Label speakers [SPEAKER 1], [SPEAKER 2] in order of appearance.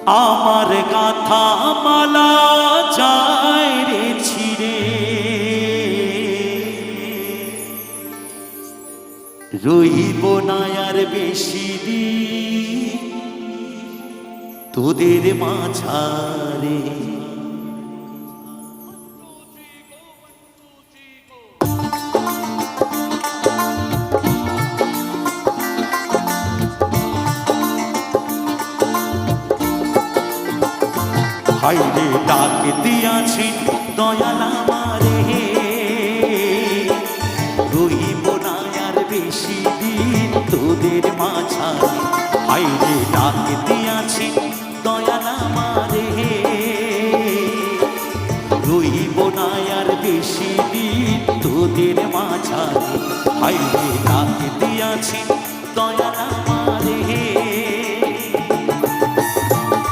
[SPEAKER 1] আমার গাথা মালা যায় রে ছিড়ে, রইব না আর বেশি দিন তোদের মাঝারে। হাইরে ডাক দিয়াছি দয়াল আমারে, রইব না আর বেশি দিন তোদের মাঝারে। হাইরে ডাক দিয়াছি দয়াল আমারে, রইব না আর বেশি দিন তোদের মাঝারে। হাইরে ডাক দিয়াছি দয়াল